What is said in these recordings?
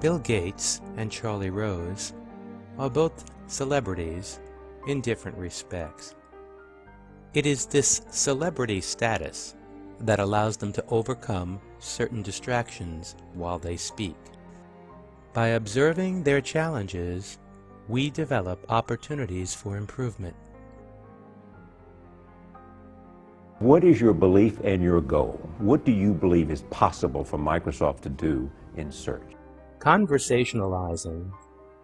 Bill Gates and Charlie Rose are both celebrities in different respects. It is this celebrity status that allows them to overcome certain distractions while they speak. By observing their challenges, we develop opportunities for improvement. What is your belief and your goal? What do you believe is possible for Microsoft to do in search? Conversationalizing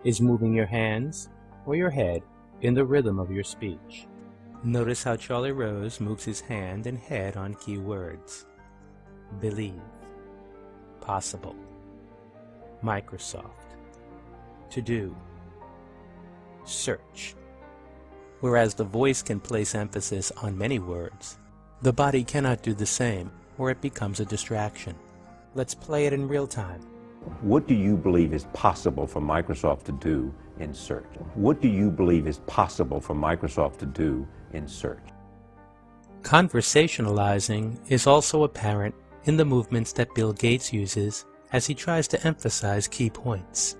is moving your hands or your head in the rhythm of your speech. Notice how Charlie Rose moves his hand and head on key words. Believe, possible, Microsoft, to do, search. Whereas the voice can place emphasis on many words, the body cannot do the same, or it becomes a distraction. Let's play it in real time. What do you believe is possible for Microsoft to do in search? What do you believe is possible for Microsoft to do in search? Conversationalizing is also apparent in the movements that Bill Gates uses as he tries to emphasize key points.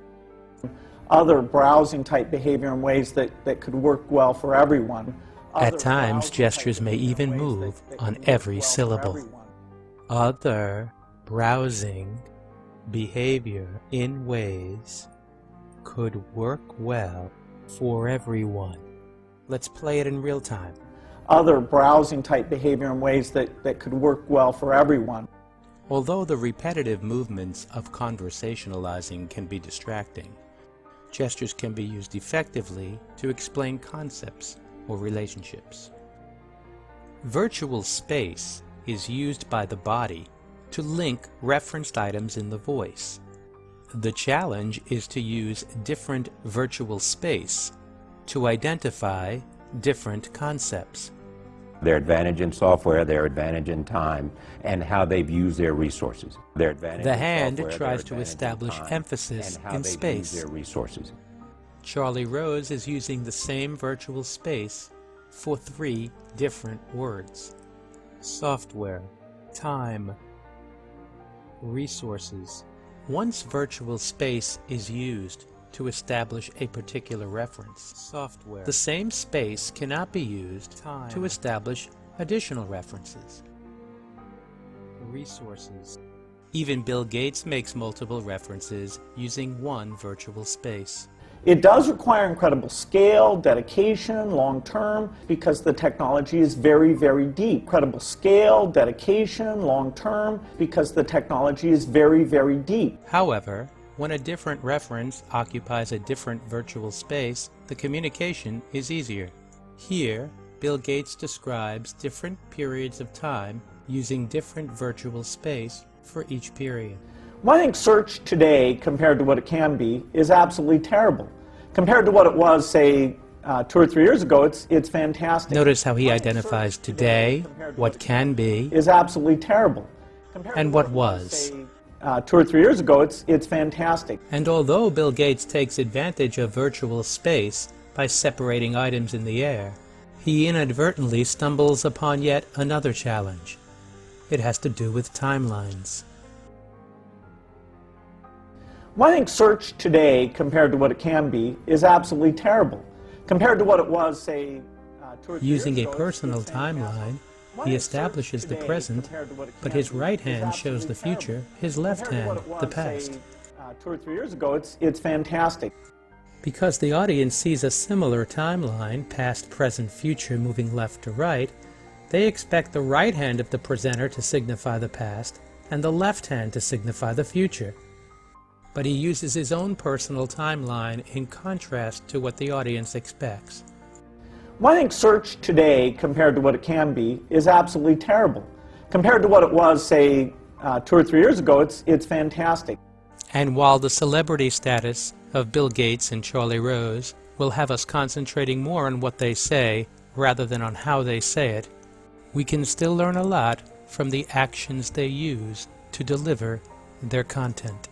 Other browsing type behavior in ways that could work well for everyone. At times, gestures may even move on every syllable. Other browsing behavior in ways could work well for everyone. Let's play it in real time. Other browsing type behavior in ways that could work well for everyone. Although the repetitive movements of conversationalizing can be distracting, gestures can be used effectively to explain concepts or relationships. Virtual space is used by the body to link referenced items in the voice. The challenge is to use different virtual space to identify different concepts. Their advantage in software, their advantage in time, and how they've used their resources. Their advantage the in hand software, tries their to advantage establish in time, emphasis and how in they've space. used their resources. Charlie Rose is using the same virtual space for 3 different words: software, time, resources. Once virtual space is used to establish a particular reference, software, the same space cannot be used to establish additional references. Resources. Even Bill Gates makes multiple references using one virtual space. It does require incredible scale, dedication, long-term, because the technology is very, very deep. Incredible scale, dedication, long-term, because the technology is very, very deep. However, when a different reference occupies a different virtual space, the communication is easier. Here, Bill Gates describes different periods of time using different virtual space for each period. Well, I think search today, compared to what it can be, is absolutely terrible. Compared to what it was, say, 2 or 3 years ago, it's fantastic. Notice how he identifies today, what can be, is absolutely terrible. and what was. 2 or 3 years ago, it's fantastic. And although Bill Gates takes advantage of virtual space by separating items in the air, he inadvertently stumbles upon yet another challenge. It has to do with timelines. Well, I think search today, compared to what it can be, is absolutely terrible. Compared to what it was, say, 2 or 3 years Using ago, a personal it's fantastic. timeline, Well, I he think establishes search the today, present, compared to what it but can his be, right is hand shows the absolutely future, terrible. his left Compared to hand, what it the was, past. say, 2 or 3 years ago, it's fantastic. Because the audience sees a similar timeline, past, present, future, moving left to right, they expect the right hand of the presenter to signify the past and the left hand to signify the future. But he uses his own personal timeline in contrast to what the audience expects. Well, I think search today, compared to what it can be, is absolutely terrible. Compared to what it was, say, 2 or 3 years ago, it's fantastic. And while the celebrity status of Bill Gates and Charlie Rose will have us concentrating more on what they say rather than on how they say it, we can still learn a lot from the actions they use to deliver their content.